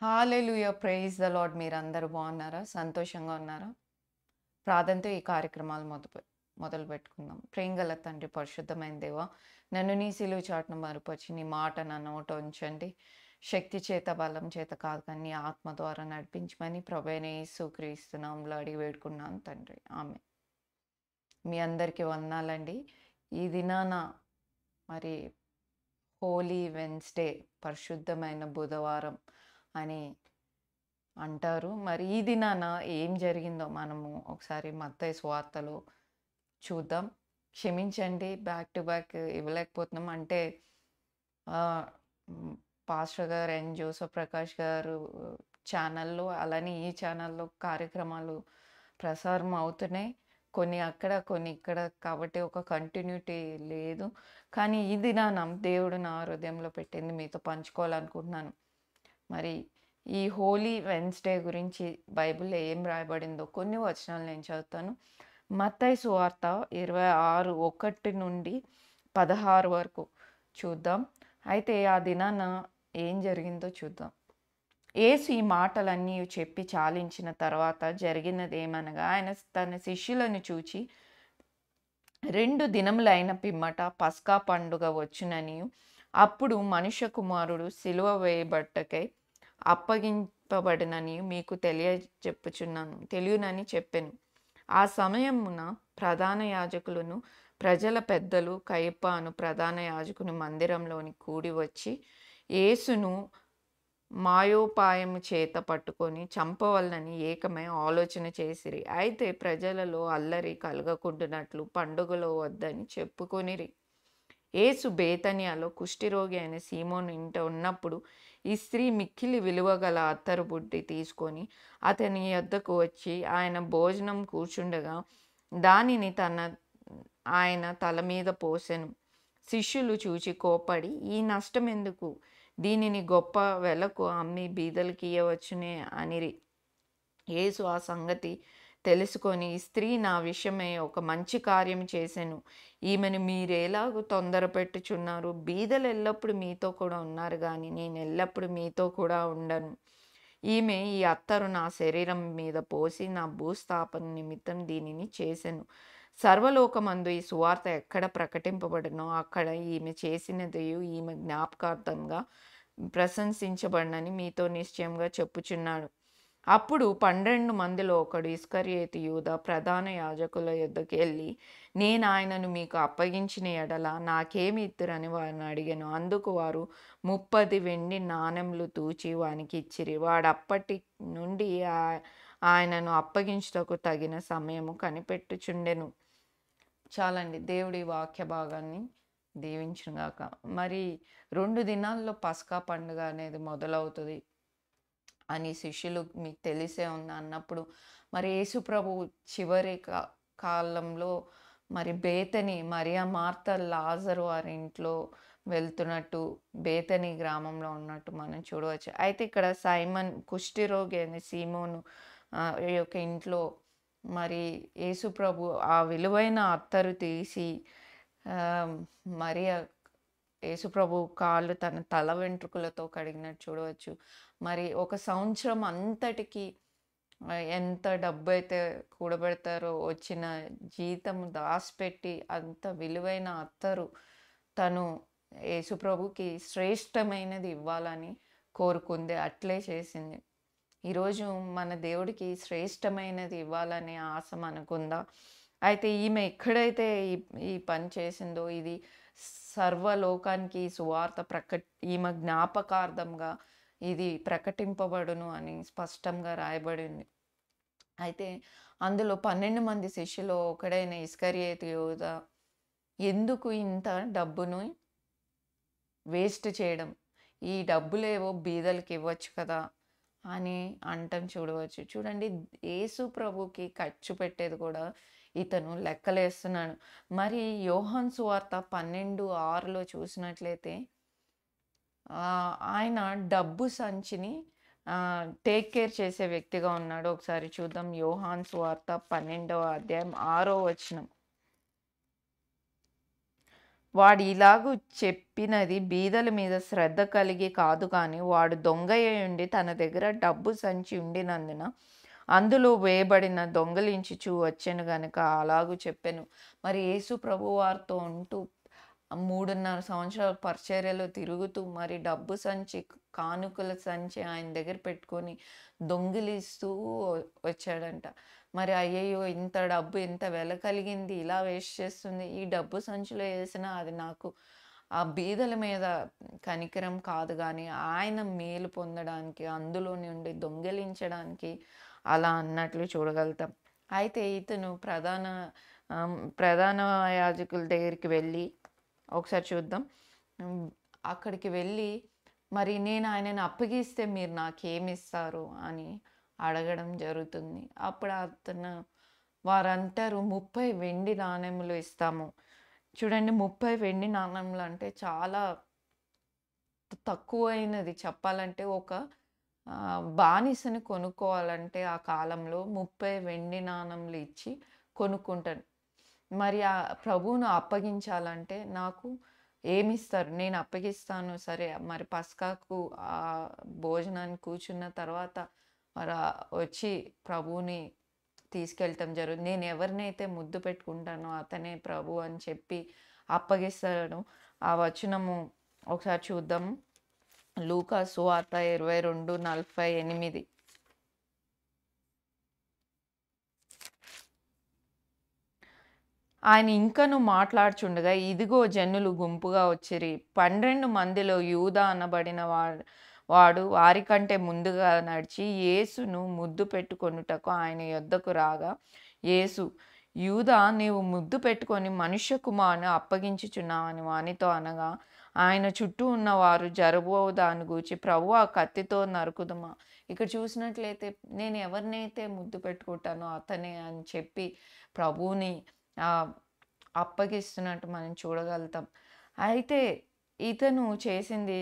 Hallelujah! Praise the lord. మీరందరూ బాగున్నారా? సంతోషంగా ఉన్నారా? ప్రార్థనతో ఈ కార్యక్రమాలు మొదలుపెట్టుకుందాం. ప్రేమగల తండ్రి, పరిశుద్ధమైన దేవా, నన్ను నీ సిలువ చాటున మరుపరిచి నీ మాట నా నోట ఉంచండి. శక్తి చేత, బలం చేత కాదు కానీ నీ ఆత్మ ద్వారా నడిపించమని ప్రభువైన యేసుక్రీస్తు నామములో అడిగి వేడుకున్నాను తండ్రి. ఆమేన్. మీ అందరికీ వందనాలండి. ఈ దినాన మరి హోలీ వెన్స్‌డే, పరిశుద్ధమైన బుధవారం అని అంటారు. మరి ఈ దినాన ఏం జరిగిందో మనము ఒకసారి మత్తయి సువార్తలో చూద్దాం. క్షమించండి, బ్యాక్ టు బ్యాక్ ఇవ్వలేకపోతున్నాం. అంటే ఆహ్, హ్మ్, పాస్టర్ గారు జోసెఫ్ ప్రకాష్ గారు ఛానల్‌లో, అలానే ఈ ఛానల్‌లో కార్యక్రమాలు ప్రసారం అవుతున్నాయి. కొన్ని అక్కడ, కొన్ని ఇక్కడ, కాబట్టి ఒక కంటిన్యూటీ లేదు. కానీ ఈ దినాన దేవుడు నా హృదయంలో పెట్టింది మీతో పంచుకోవాలనుకుంటున్నాను. మరి ఈ హోలీ వెన్స్‌డే గురించి బైబిల్‌లో ఏం రాయబడిందో కొన్ని వచనాలు నేను చదువుతాను. మత్తయి సువార్త 26:1-16 వరకు చూద్దాం. అయితే ఆ దినాన ఏం జరిగిందో చూద్దాం. యేసు ఈ మాటలన్నీ చెప్పి చాలించిన తర్వాత జరిగినదేమనగా, ఆయన తన శిష్యులను చూచి, 2 దినములైన పిమ్మట పస్కా పండుగ వచ్చుననియు, అప్పుడు మనుష్య కుమారుడు సిలువ వేయబడుటకై అప్పగింపబడుననియు మీకు తెలియునని చెప్పెను. ఆ సమయమున ప్రధాన యాజకులను, ప్రజల పెద్దలు కయప అను ప్రధాన యాజకుని మందిరంలోనికి కూడి వచ్చి, యేసును మాయోపాయము చేత పట్టుకొని చంపవలెనని ఏకమై ఆలోచన చేసిరి. అయితే ప్రజలలో అల్లరి కలగకుండునట్లు పండుగలో వద్దని చెప్పుకొనిరి. యేసు బేతనియలో కుష్ఠరోగి అయిన సీమోను ఇంట ఉన్నప్పుడు ఈ స్త్రీ మిక్కిలి విలువగల అత్తరు బుడ్డి తీసుకొని అతని యొద్దకు వచ్చి ఆయన భోజనం కూర్చుండగా దానిని ఆయన తల మీద పోసెను. శిష్యులు చూచి కోప్పడి, ఈ నష్టం ఎందుకు? దీనిని గొప్ప వెలకు అమ్మి బీదలకియ్యవచ్చునే అనిరి. యేసు ఆ సంగతి తెలుసుకొని, ఈ స్త్రీ నా విషయమై ఒక మంచి కార్యం చేసెను. ఈమెను మీరెలాగు తొందరపెట్టుచున్నారు? బీదలు ఎల్లప్పుడు మీతో కూడా ఉన్నారు గాని నేను ఎల్లప్పుడు మీతో కూడా ఉండను. ఈమె ఈ అత్తరు నా శరీరం మీద పోసి నా భూస్థాపన నిమిత్తం దీనిని చేసెను. సర్వలోకమందు ఈ సువార్త ఎక్కడ ప్రకటింపబడునో అక్కడ ఈమె చేసినదియు ఈమె జ్ఞాపకార్థంగా ప్రశంసించబడునని మీతో నిశ్చయంగా చెప్పుచున్నాడు. అప్పుడు 12 మందిలో ఒకడు ఇస్కరియోతు యూదా ప్రధాన యాజకుల యొద్దకు వెళ్ళి, నేను ఆయనను మీకు అప్పగించిన ఎడల నాకేమి ఇత్తురని వారిని అడిగాను. అందుకు వారు 30 వెండి నాణెములు తూచి వానికి ఇచ్చిరి. వాడప్పటి నుండి ఆయనను అప్పగించుటకు తగిన సమయము కనిపెట్టుచుండెను. చాలండి. దేవుడి వాక్య భాగాన్ని దీవించునుగాక. మరి 2 దినాల్లో పస్కా పండుగ అనేది మొదలవుతది అని శిష్యులు మీకు తెలిసే ఉంది అన్నప్పుడు, మరి యేసు ప్రభువు చివరి కాలంలో మరి బేతని, మరియ, మార్త, లాజరు వారి ఇంట్లో వెళ్తున్నట్టు, బేతని గ్రామంలో ఉన్నట్టు మనం చూడవచ్చు. అయితే ఇక్కడ సైమన్ కుష్ఠరోగి అనే సీమోను యొక్క ఇంట్లో మరి యేసు ప్రభు ఆ విలువైన అత్తరు తీసి ఆహ్, మరియ యేసుప్రభు కాళ్ళు తన తల వెంట్రుకలతో కడిగినట్టు చూడవచ్చు. మరి ఒక సంవత్సరం అంతటికి ఎంత డబ్బైతే కూడబెడతారో వచ్చిన జీతం దాసిపెట్టి అంత విలువైన అత్తరు తను యేసుప్రభుకి శ్రేష్టమైనది ఇవ్వాలని కోరుకుంది. అట్లే చేసింది. ఈరోజు మన దేవుడికి శ్రేష్టమైనది ఇవ్వాలనే ఆశ మనకుందా? అయితే ఈమె ఎక్కడైతే ఈ ఈ పని చేసిందో ఇది సర్వలోకానికి ఈ సువార్త ఈమె జ్ఞాపకార్థంగా ఇది ప్రకటింపబడును అని స్పష్టంగా రాయబడింది. అయితే అందులో 12 మంది శిష్యులో ఒకడైన ఇస్కరియోతు యూదా ఎందుకు ఇంత డబ్బును వేస్ట్ చేయడం? ఈ డబ్బులేవో బీదలకి ఇవ్వచ్చు కదా! అని అంటం చూడవచ్చు. చూడండి, యేసు ప్రభుకి ఖర్చు పెట్టేది కూడా ఇతను లెక్కలేస్తున్నాడు. మరి యోహాను సువార్త 12:6లో చూసినట్లయితే ఆయన డబ్బు సంచిని టేక్ కేర్ చేసే వ్యక్తిగా ఉన్నాడు. ఒకసారి చూద్దాం. యోహాను సువార్త 12వ అధ్యాయం 6వ వచనం. వాడు ఇలాగు చెప్పినది బీదల మీద శ్రద్ధ కలిగి కాదు కానీ వాడు దొంగయ్యుండి తన దగ్గర డబ్బు సంచి ఉండినందున అందులో వేయబడిన దొంగిలించుచు వచ్చెను గనుక అలాగు చెప్పెను. మరి యేసు ప్రభువారితో ఉంటూ 3.5 సంవత్సరాలు పరిచర్యలో తిరుగుతూ మరి డబ్బు సంచి, కానుకల సంచి ఆయన దగ్గర పెట్టుకొని దొంగిలిస్తూ వచ్చాడంట. మరి అయ్యయ్యో! ఇంత డబ్బు ఇంత వెల కలిగింది ఇలా వేస్ట్ చేస్తుంది. ఈ డబ్బు సంచిలో ఏసినా అది నాకు ఆ బీదల మీద కనికరం కాదు గానీ, ఆయన మేలు పొందడానికి అందులో నుండి దొంగిలించడానికి అలా అన్నట్లు చూడగలుగుతాం. అయితే ఇతను ప్రధాన యాజకుల దగ్గరికి వెళ్ళి ఒకసారి చూద్దాం. హ్మ్. అక్కడికి వెళ్ళి మరి నేను ఆయనని అప్పగిస్తే మీరు నాకేమిస్తారు అని అడగడం జరుగుతుంది. అప్పుడు వారంటారు 30 వెండి నాణెములు ఇస్తాము. చూడండి 30 వెండి నాణెములు అంటే చాలా తక్కువైనది చెప్పాలంటే ఒక బానిసని కొనుక్కోవాలంటే ఆ కాలంలో 30 వెండి నాణెములు ఇచ్చి కొనుక్కుంటారు. మరి ఆ ప్రభువును అప్పగించాలంటే నాకు ఏమిస్తారు? నేను అప్పగిస్తాను సరే. మరి పస్కాకు భోజనానికి కూర్చున్న తర్వాత మరి వచ్చి ప్రభువుని తీసుకెళ్ళటం జరుగుతుంది. నేను ఎవరినైతే ముద్దు పెట్టుకుంటానో అతనే ప్రభు అని చెప్పి అప్పగిస్తాడు. ఆ వచనము ఒకసారి చూద్దాము. లూకా సువార్త 22:48. ఆయన ఇంకను మాట్లాడుచుండగా ఇదిగో జనులు గుంపుగా వచ్చిరి. 12 మందిలో యూదా అనబడిన వాడు వారికంటే ముందుగా నడిచి యేసును ముద్దు పెట్టుకొనుటకు ఆయన యొద్దకు రాగా, యేసు, యూదా నీవు ముద్దు పెట్టుకొని మనుష్య కుమారుని అప్పగించుచున్నావని వానితో అనగా, ఆయన చుట్టూ ఉన్నవారు జరబో దాన్ని గూర్చి ప్రభువా కత్తితో నరుకుదుమా. ఇక్కడ చూసినట్లయితే నేను ఎవరినైతే ముద్దు పెట్టుకుంటానో అతనే అని చెప్పి ప్రభువుని అప్పగిస్తున్నట్టు మనం చూడగలుగుతాం. అయితే ఇతను చేసింది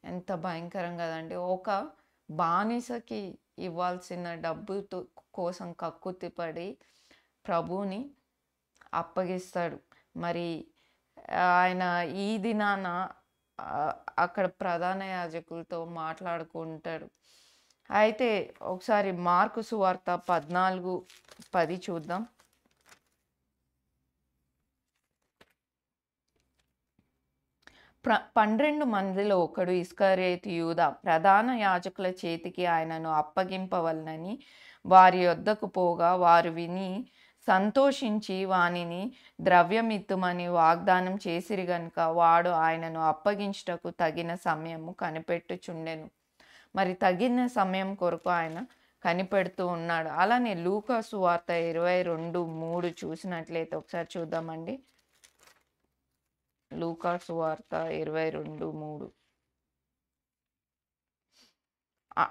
ఎంత భయంకరం కదండీ! ఒక బానిసకి ఇవ్వాల్సిన డబ్బుతో కోసం కక్కుర్తిపడి ప్రభువుని అప్పగిస్తాడు. మరి ఆయన ఈ దినాన అక్కడ ప్రధాన యాజకులతో మాట్లాడుకుంటాడు. అయితే ఒకసారి మార్కు సువార్త 14:10 చూద్దాం. ప్ర 12 మందిలో ఒకడు ఇస్కరియోతు యూదా ప్రధాన యాజకుల చేతికి ఆయనను అప్పగింపవలెనని వారి యొద్దకు పోగా వారు విని సంతోషించి వానిని ద్రవ్యమిత్తుమని వాగ్దానం చేసిరి గనుక వాడు ఆయనను అప్పగించుటకు తగిన సమయము కనిపెట్టుచుండెను. మరి తగిన సమయం కొరకు ఆయన కనిపెడుతూ ఉన్నాడు. అలానే లూకా సువార్త 22:3 చూసినట్లయితే ఒకసారి చూద్దామండి. లూకా సువార్త 22:3.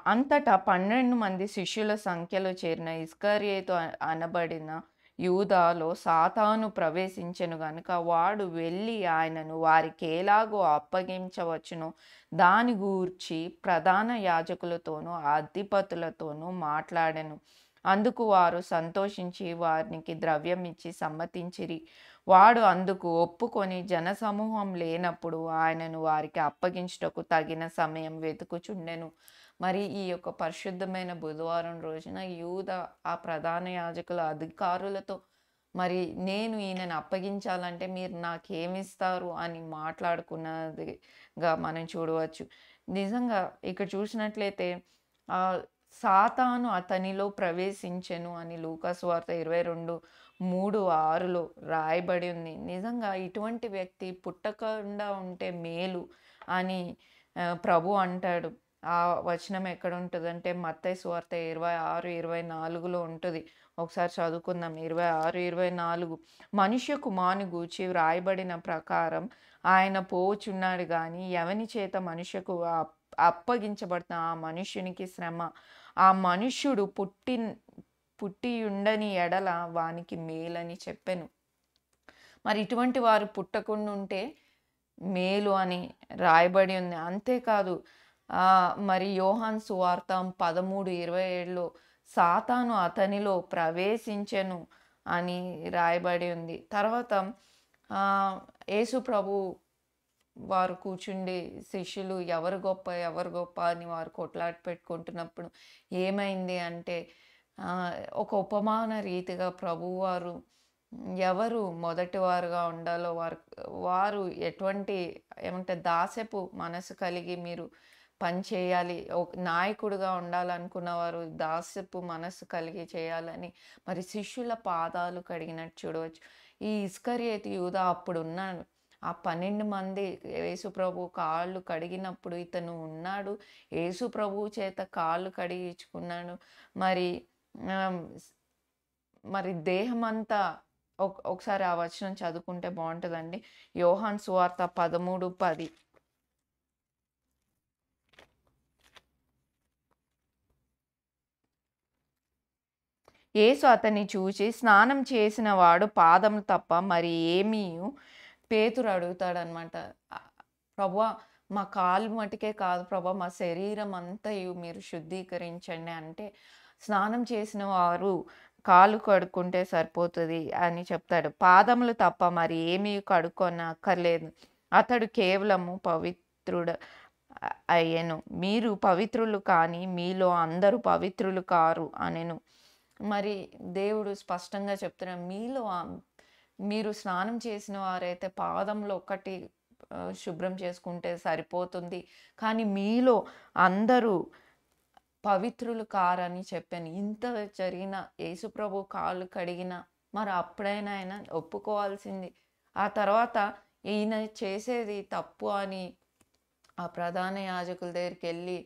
అంతటా 12 మంది శిష్యుల సంఖ్యలో చేరిన ఇస్కరియోతు అనబడిన యూదాలో సాతాను ప్రవేశించెను గనుక వాడు వెళ్ళి ఆయనను వారికెలాగో అప్పగించవచ్చునో దాని గూర్చి ప్రధాన యాజకులతోనూ అధిపతులతోనూ మాట్లాడెను. అందుకు వారు సంతోషించి వారికి ద్రవ్యమిచ్చి సమ్మతించిరి. వాడు అందుకు ఒప్పుకొని జనసమూహం లేనప్పుడు ఆయనను వారికి అప్పగించుటకు తగిన సమయం వెతుకుచుండెను. మరి ఈ యొక్క పరిశుద్ధమైన బుధవారం రోజున యూదా ఆ ప్రధాన యాజకుల అధికారులతో మరి నేను ఈయనను అప్పగించాలంటే మీరు నాకేమిస్తారు అని మాట్లాడుకున్నదిగా మనం చూడవచ్చు. నిజంగా ఇక్కడ చూసినట్లయితే సాతాను అతనిలో ప్రవేశించెను అని లూకా సువార్త 22:3-6లో రాయబడి ఉంది. నిజంగా ఇటువంటి వ్యక్తి పుట్టకుండా ఉంటే మేలు అని ప్రభు అంటాడు. ఆ వచనం ఎక్కడుంటదంటే మత్తయి సువార్త 26:24లో ఉంటది. ఒకసారి చదువుకుందాం. 26:24 మనుష్య కుమారుని గూర్చి వ్రాయబడిన ప్రకారం ఆయన పోవుచున్నాడు గాని ఎవని చేత మనుష్యకు అప్పగించబడుతున్న ఆ మనుష్యునికి శ్రమ. ఆ మనుష్యుడు పుట్టియుండని ఎడల వానికి మేలని చెప్పెను. మరి ఇటువంటి వారు పుట్టకుండా ఉంటే మేలు అని రాయబడి ఉంది. అంతేకాదు మరి యోహాను సువార్త 13:27లో సాతాను అతనిలో ప్రవేశించెను అని రాయబడి ఉంది. తర్వాత యేసు ప్రభు వారు కూర్చుండి శిష్యులు ఎవరు గొప్ప, ఎవరు గొప్ప అని వారు కొట్లాట పెట్టుకుంటున్నప్పుడు ఏమైంది అంటే ఒక ఉపమాన రీతిగా ప్రభువారు ఎవరు మొదటివారుగా ఉండాలో వారు ఎటువంటి ఏమంటే దాస్యపు మనసు కలిగి మీరు పని చేయాలి. ఒక నాయకుడిగా ఉండాలనుకున్న వారు దాస్యపు మనస్సు కలిగి చేయాలని మరి శిష్యుల పాదాలు కడిగినట్టు చూడవచ్చు. ఈ ఇస్కరియోతు యూదా అప్పుడున్నాడు. ఆ 12 మంది యేసుప్రభు కాళ్ళు కడిగినప్పుడు ఇతను ఉన్నాడు. యేసుప్రభువు చేత కాళ్ళు కడిగించుకున్నాడు. మరి ఆహ్, మరి దేహమంతా ఒకసారి ఆ వచనం చదువుకుంటే బావుంటదండి. యోహాను సువార్త 13:10. యేసు అతన్ని చూచి స్నానం చేసిన వాడు పాదములు తప్ప మరి ఏమీయు పేతురు అడుగుతాడనమాట. ప్రభువా మా కాళ్ళు మటుకే కాదు ప్రభా మా శరీరం అంతయు మీరు శుద్ధీకరించండి అంటే, స్నానం చేసిన వారు కాళ్ళు కడుక్కుంటే సరిపోతది అని చెప్తాడు. పాదములు తప్ప మరి ఏమీ కడుక్కొనక్కర్లేదు. అతడు కేవలము పవిత్రుడు అయ్యెను. మీరు పవిత్రులు కానీ మీలో అందరూ పవిత్రులు కారు అనెను. మరి దేవుడు స్పష్టంగా చెప్తున్నాడు. మీరు స్నానం చేసిన వారైతే పాదములు ఒక్కటి శుభ్రం చేసుకుంటే సరిపోతుంది. కానీ మీలో అందరూ పవిత్రులు కారని చెప్పాను. ఇంత జరిగిన యేసుప్రభు కాళ్ళు కడిగిన మరి అప్పుడైనా ఆయన ఒప్పుకోవాల్సింది. ఆ తర్వాత ఈయన చేసేది తప్పు అని ఆ ప్రధాన యాజకుల దగ్గరికెళ్ళి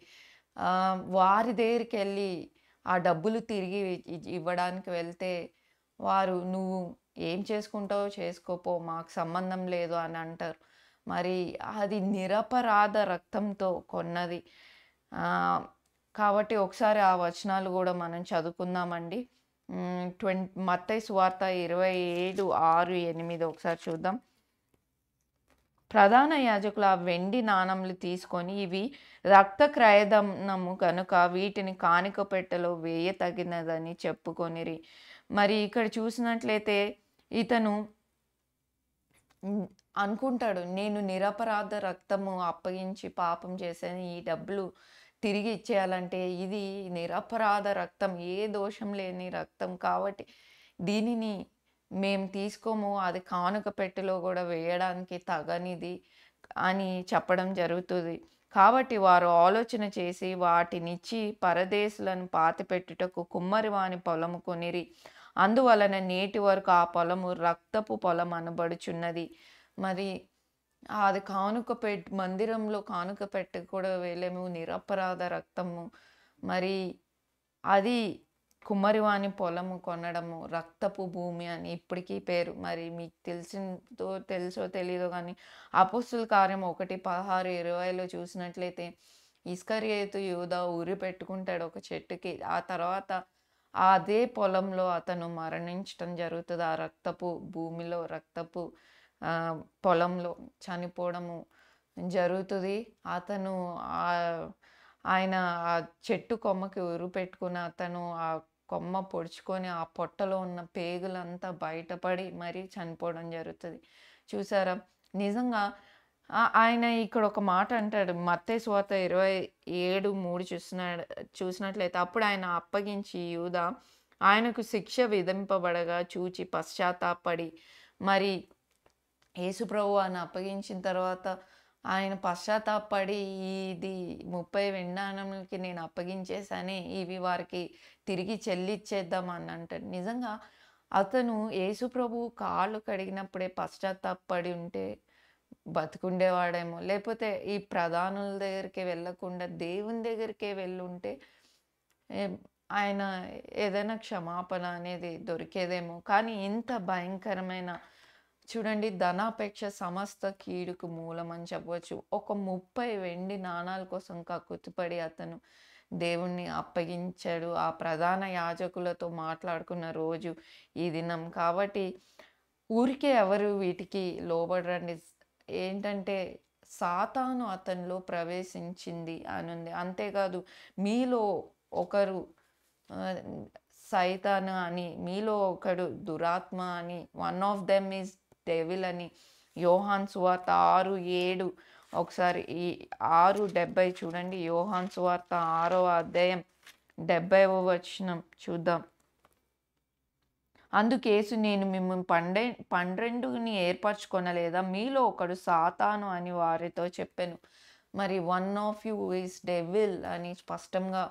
వారి దగ్గరికెళ్ళి ఆ డబ్బులు తిరిగి ఇవ్వడానికి వెళ్తే వారు "నువ్వు ఏం చేసుకుంటావో చేసుకోపో మాకు సంబంధం లేదు" అని అంటారు. మరి అది నిరపరాధ రక్తంతో కొన్నది. కాబట్టి ఒకసారి ఆ వచనాలు గూడా మనం చదువుకుందామండి. మత్తయి సువార్త 27, 6, 8 ఒకసారి చూద్దాం. ప్రధాన యాజకులు ఆ వెండి నాణములు తీసుకొని ఇవి రక్త క్రయధనము గనుక వీటిని కానుక పెట్టెలో వేయతగినదని చెప్పుకొనిరి. మరి ఇక్కడ చూసినట్లయితే ఇతను అనుకుంటాడు నేను నిరపరాధ రక్తము అప్పగించి పాపం చేశాను. ఈ డబ్బులు తిరిగి ఇచ్చేయాలంటే ఇది నిరపరాధ రక్తం, ఏ దోషం లేని రక్తం కాబట్టి దీనిని మేము తీసుకోము. అది కానుక పెట్టెలో గూడా వేయడానికి తగనిది అని చెప్పడం జరుగుతుంది. కాబట్టి వారు ఆలోచన చేసి వాటినిచ్చి పరదేశులను పాతిపెట్టుటకు కుమ్మరివాని పొలము కొనిరి. అందువలన నేటి వరకు ఆ పొలము రక్తపు పొలం అనబడుచున్నది. మరి అది మందిరంలో కానుక పెట్టి కూడా వేయలేము. నిరపరాధ రక్తము. మరి అది కుమ్మరివాని పొలము కొనడము, రక్తపు భూమి అని ఇప్పటికీ పేరు. మరి మీకు తెలుసో తెలీదో గానీ అపోస్తుల కార్యం 1:16-20లో చూసినట్లయితే ఇస్కరియోతు యూదా ఉరి పెట్టుకుంటాడు ఒక చెట్టుకి. ఆ తర్వాత అదే పొలంలో అతను మరణించటం జరుగుతది. ఆ రక్తపు భూమిలో, రక్తపు పొలంలో చనిపోవడము జరుగుతది. అతను ఆయన ఆ చెట్టు కొమ్మకి ఉరి పెట్టుకుని అతను ఆ కొమ్మ పొడుచుకొని ఆ పొట్టలో ఉన్న పేగులంతా బయటపడి మరీ చనిపోవడం జరుగుతది. చూసారా? నిజంగా ఆయన ఇక్కడ ఒక మాట అంటాడు. మత్తయి సువార్త 27:3 చూసినట్లయితే అప్పుడు ఆయన అప్పగించి యూదా ఆయనకు శిక్ష విధింపబడగా చూచి పశ్చాత్తాపపడి మరి యేసుప్రభు ఆయన అప్పగించిన తర్వాత ఆయన పశ్చాత్తాపపడి ఇది 30 వెండానములకి నేను అప్పగించేసానే ఇవి వారికి తిరిగి చెల్లిచ్చేద్దాం అని అంటాడు. నిజంగా అతను యేసుప్రభు కాళ్ళు కడిగినప్పుడే పశ్చాత్తాపపడి ఉంటే బతికుండేవాడేమో. లేపోతే ఈ ప్రధానుల దగ్గరికి వెళ్ళకుండా దేవుని దగ్గరికే వెళ్ళుంటే ఆయన ఏదైనా క్షమాపణ అనేది దొరికేదేమో. కానీ ఇంత భయంకరమైన చూడండి ధనాపేక్ష సమస్త కీడుకు మూలమని చెప్పవచ్చు. ఒక 30 వెండి నాణాల కోసం కక్కుర్తిపడి అతను దేవుణ్ణి అప్పగించాడు. ఆ ప్రధాన యాజకులతో మాట్లాడుకున్న రోజు ఈ దినం. కాబట్టి ఊరికే ఎవరు వీటికి లోబడరండి. ఏంటంటే సాతాను అతనిలో ప్రవేశించింది అనుంది. అంతేకాదు మీలో ఒకరు సైతాను అని, మీలో ఒకడు దురాత్మ అని, one of them is devil అని యోహాను సువార్త 6:7 ఒకసారి ఈ 6:70 చూడండి. యోహాను సువార్త 6వ అధ్యాయం 70వ వచనం చూద్దాం. అందుకు యేసు, నేను మిమ్మును 12ని ఏర్పరచుకొనలేదా? మీలో ఒకడు సాతాను అని వారితో చెప్పెను. మరి one of you is devil అని స్పష్టంగా.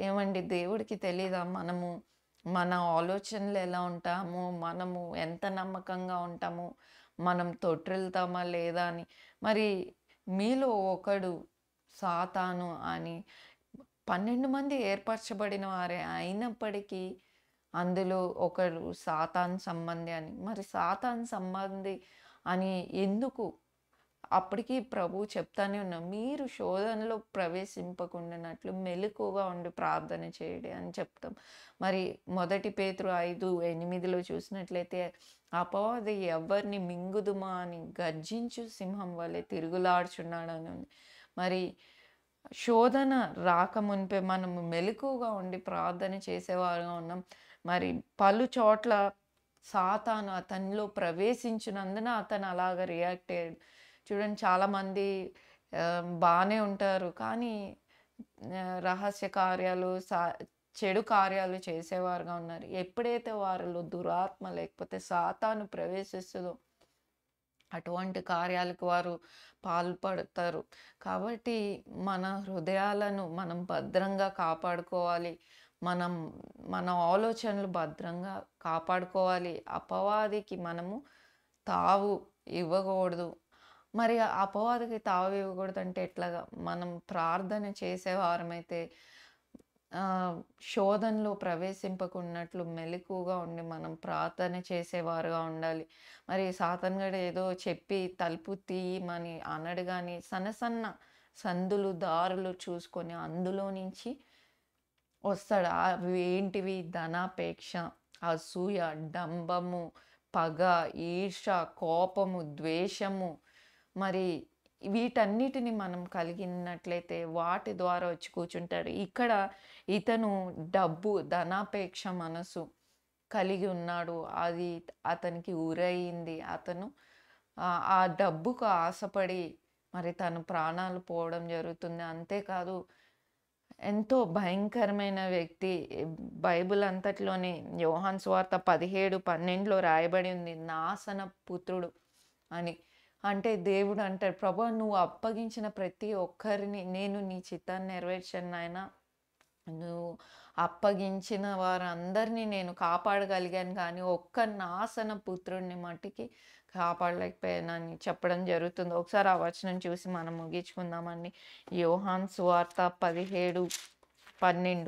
ఏమండి, దేవుడికి తెలీదా మన ఆలోచనలు ఎలా ఉంటాము, మనము ఎంత నమ్మకంగా ఉంటాము, మనం తొట్టిల్తామా లేదా అని. మరి మీలో ఒకడు సాతాను అని 12 మంది ఏర్పరచబడిన వారే అయినప్పటికీ అందులో ఒకడు సాతాను సంబంధి అని. మరి సాతాను సంబంధి అని ఎందుకు? అప్పటికి ప్రభువు చెప్తానే ఉన్నా, మీరు శోధనలో ప్రవేశింపకుండానట్లు మెలకువగా ఉండి ప్రార్థన చేయండి అని చెప్తాం. మరి 1 పేతురు 5:8లో చూసినట్లయితే, అపవాది ఎవరిని మింగుదుమా అని గర్జించు సింహం వలె తిరుగులాడుచున్నాడని ఉంది. మరి శోధన రాకమునుపే మనము మెలకువగా ఉండి ప్రార్థన చేసేవారుగా ఉన్నాం. మరి పలు చోట్ల సాతాను అతనిలో ప్రవేశించినందున అతను అలాగ రియాక్ట్ అయ్యాడు. చూడండి, చాలామంది బానే ఉంటారు. కానీ రహస్య కార్యాలు, చెడు కార్యాలు చేసేవారుగా ఉన్నారు. ఎప్పుడైతే వారిలో దురాత్మ లేకపోతే సాతాను ప్రవేశిస్తుందో అటువంటి కార్యాలకు వారు పాల్పడతారు. కాబట్టి మన హృదయాలను మనం భద్రంగా కాపాడుకోవాలి. మనం మన ఆలోచనలు భద్రంగా కాపాడుకోవాలి. అపవాదికి మనము తావు ఇవ్వకూడదు. మరి ఆ అపవాదికి తావు ఇవ్వకూడదంటే ఎట్లాగా? మనం ప్రార్థన చేసేవారమైతే శోధనలో ప్రవేశింపకున్నట్లు మెలకువగా ఉండి మనం ప్రార్థన చేసేవారుగా ఉండాలి. మరి సాతాను గాడు ఏదో చెప్పి తలుపు తీయమని అనడు గానీ, సన్న సందులు, దారులు చూసుకొని అందులో నుంచి వస్తాడు. అవి ఏంటివి? ధనాపేక్ష, అసూయ, డంబము, పగ, ఈర్ష, కోపము, ద్వేషము. మరి వీటన్నిటిని మనం కలిగినట్లయితే వాటి ద్వారా వచ్చి కూర్చుంటాడు. ఇక్కడ ఇతను డబ్బు, ధనాపేక్ష మనసు కలిగి ఉన్నాడు. అది అతనికి ఉరయింది. అతను ఆ డబ్బుకు ఆశపడి మరి తన ప్రాణాలు పోవడం జరుగుతుంది. అంతేకాదు, ఎంతో భయంకరమైన వ్యక్తి. బైబిల్ అంతట్లోనే యోహాను సువార్త 17:12లో రాయబడి ఉంది, నాశన పుత్రుడు అని. అంటే దేవుడు అంటాడు, ప్రభువా, నువ్వు అప్పగించిన ప్రతి ఒక్కరిని నేను నీ చిత్తాన్ని నెరవేర్చాను నాయనా. నువ్వు అప్పగించిన వారందరినీ నేను కాపాడగలిగాను, కానీ ఒక్క నాశన పుత్రుడిని మట్టికి కాపాడలేకపోయానని చెప్పడం జరుగుతుంది. ఒకసారి ఆ వచనం చూసి మనం ముగించుకుందామండి. యోహాను సువార్త 17:12.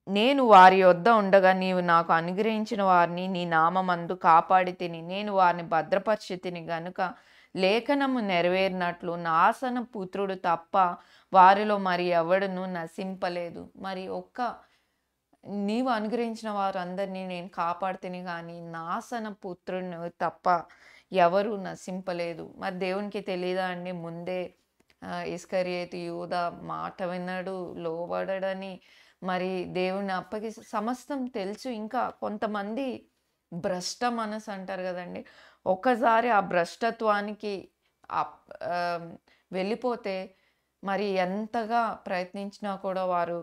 నేను వారి యొద్ద ఉండగా నీవు నాకు అనుగ్రహించిన వారిని నీ నామమందు కాపాడితిని. నేను వారిని భద్రపరిచితిని గనుక లేఖనము నెరవేరినట్లు నాశన పుత్రుడు తప్ప వారిలో మరి ఎవడును నశింపలేదు. మరి నీవు అనుగ్రహించిన వారందరినీ నేను కాపాడితిని, కానీ నాశన పుత్రుడిని తప్ప ఎవరు నశింపలేదు. మరి దేవునికి తెలియదా అండి? ముందే ఇస్కరియోతు యూదా మాట విన్నాడు, లోబడడని. మరి దేవుని సమస్తం తెలుసు. ఇంకా కొంతమంది భ్రష్ట మనసు అంటారు కదండి. ఒక్కసారి ఆ భ్రష్టత్వానికి వెళ్ళిపోతే మరి ఎంతగా ప్రయత్నించినా కూడా వారు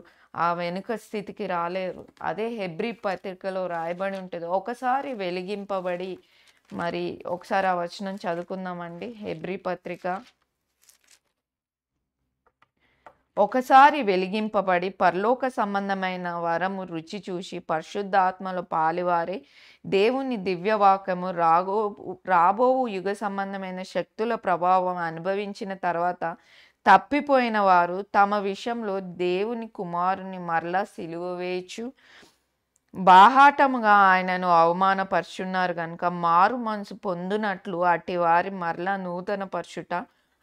ఆ వెనుక స్థితికి రాలేరు. అదే హెబ్రీ పత్రికలో రాయబడి ఉంటుంది. ఒకసారి వెలిగింపబడి, మరి ఒకసారి ఆ వచనం చదువుకుందామండి. హెబ్రీ పత్రిక, ఒకసారి వెలిగింపబడి పరలోక సంబంధమైన వరము రుచి చూసి పరిశుద్ధాత్మలో పాలివారే దేవుని దివ్యవాక్యము రాబోవు యుగ సంబంధమైన శక్తుల ప్రభావం అనుభవించిన తర్వాత తప్పిపోయిన వారు తమ విషయంలో దేవుని కుమారుని మరలా సిలువ వేయచ్చు బాహాటముగా ఆయనను అవమానపరుచున్నారు కనుక మారు మనసు పొందునట్లు అట్టి వారి మరలా నూతన పరచుట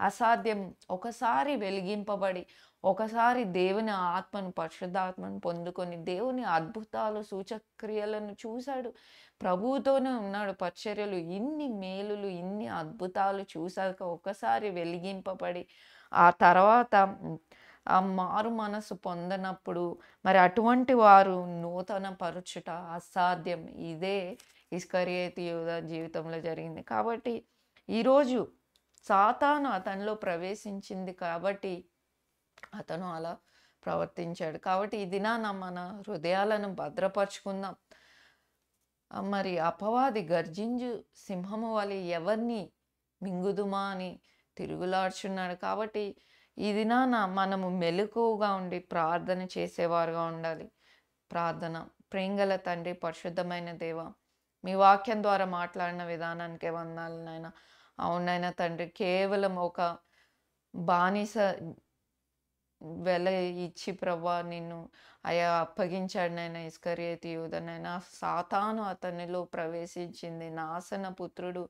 అసాధ్యం. ఒకసారి వెలిగింపబడి, ఒకసారి దేవుని ఆత్మను, పరిశుద్ధాత్మను పొందుకొని దేవుని అద్భుతాలు, సూచక్రియలను చూశాడు. ప్రభువుతోనే ఉన్నాడు. పరిచర్యలు, ఇన్ని మేలులు, ఇన్ని అద్భుతాలు చూశాక ఒకసారి వెలిగింపబడి ఆ తర్వాత ఆ మారు మనసు పొందనప్పుడు మరి అటువంటి వారు నూతన పరుచుట అసాధ్యం. ఇదే ఇస్కరియోతు యూదా జీవితంలో జరిగింది. కాబట్టి ఈరోజు సాతాను అతనిలో ప్రవేశించింది కాబట్టి అతను అలా ప్రవర్తించాడు. కాబట్టి ఈ దినాన మన హృదయాలను భద్రపరుచుకుందాం. మరి అపవాది గర్జించు సింహము వలె ఎవరిని మింగుదుమా అని తిరుగులాడుచున్నాడు. కాబట్టి ఈ దినాన మనము మెలకువగా ఉండి ప్రార్థన చేసేవారుగా ఉండాలి. ప్రార్థన. ప్రేమగల తండ్రి, పరిశుద్ధమైన దేవ, మీ వాక్యం ద్వారా మాట్లాడిన విధానానికే వందనాలు నాయన. అవును నాయన తండ్రి, కేవలం ఒక బానిస వెల ఇచ్చి ప్రభా నిన్ను అయా అప్పగించాడు నాయన ఇస్కరియోతు యూదా నాయన. సాతాను అతనిలో ప్రవేశించింది. నాశన పుత్రుడు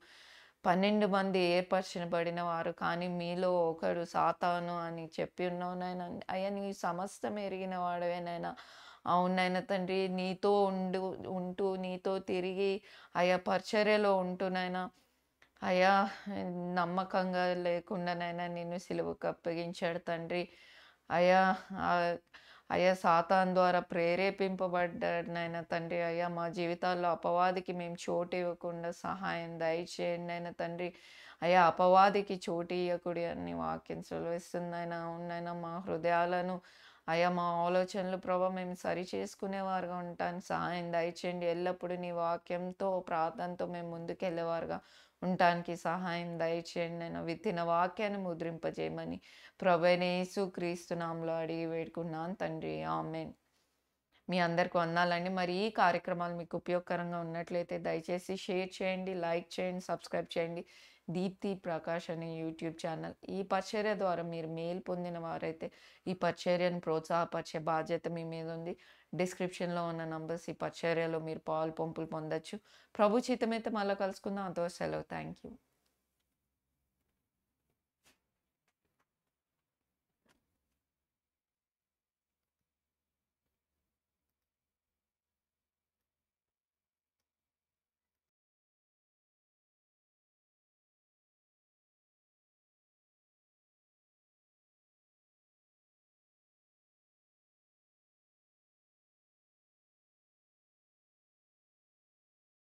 12 మంది ఏర్పరచబడిన వారు, కానీ మీలో ఒకడు సాతాను అని చెప్పి ఉన్నావు నాయన. అయ్యా నీ సమస్తం ఎరిగిన వాడవే నాయన. అవును నాయన తండ్రి, నీతో ఉంటూ నీతో తిరిగి అయా పరిచర్యలో ఉంటూ నాయన అయ్యా నమ్మకంగా లేకుండానైనా నిన్ను సిలువకు అప్పగించాడు తండ్రి. అయ్యా ఆహ్, అయ్యా సాతాను ద్వారా ప్రేరేపింపబడ్డాడు నాయన తండ్రి. అయ్యా మా జీవితాల్లో అపవాదికి మేము చోటు ఇవ్వకుండా సహాయం దయచేయండి నాయన తండ్రి. అయ్యా అపవాదికి చోటు ఇయ్యకుడి అని వాక్యం సెలవిస్తుంది నాయన. అవును నాయన, మా హృదయాలను అయ్యా మా ఆలోచనలు ప్రభా మేము సరి చేసుకునేవారుగా ఉండటానికి సహాయం దయచేయండి. ఎల్లప్పుడూ నీ వాక్యంతో ప్రార్థనతో మేము ముందుకెళ్ళేవారుగా ఉండటానికి సహాయం దయచేయండి. నేను విత్తిన వాక్యాన్ని ముద్రింపజేయమని ప్రభువైన యేసుక్రీస్తు నామములో అడిగి వేడుకున్నాను తండ్రి. ఆమేన్. మీ అందరికి వందనాలండి. మరి ఈ కార్యక్రమాలు మీకు ఉపయోగకరంగా ఉన్నట్లయితే దయచేసి షేర్ చేయండి, లైక్ చేయండి, సబ్స్క్రైబ్ చేయండి. దీప్తి ప్రకాష్ అనే యూట్యూబ్ ఛానల్. ఈ పరిచర్య ద్వారా మీరు మేలు పొందిన వారైతే ఈ పరిచర్యను ప్రోత్సాహపరిచే బాధ్యత మీ మీద ఉంది. డిస్క్రిప్షన్‌లో ఉన్న నంబర్స్ ఈ పరిచర్యలో మీరు పాలు పంపులు పొందొచ్చు. ప్రభు చిత్తమైతే మళ్ళా కలుసుకుందాం. అంతవరకు సెలవు. Thank you.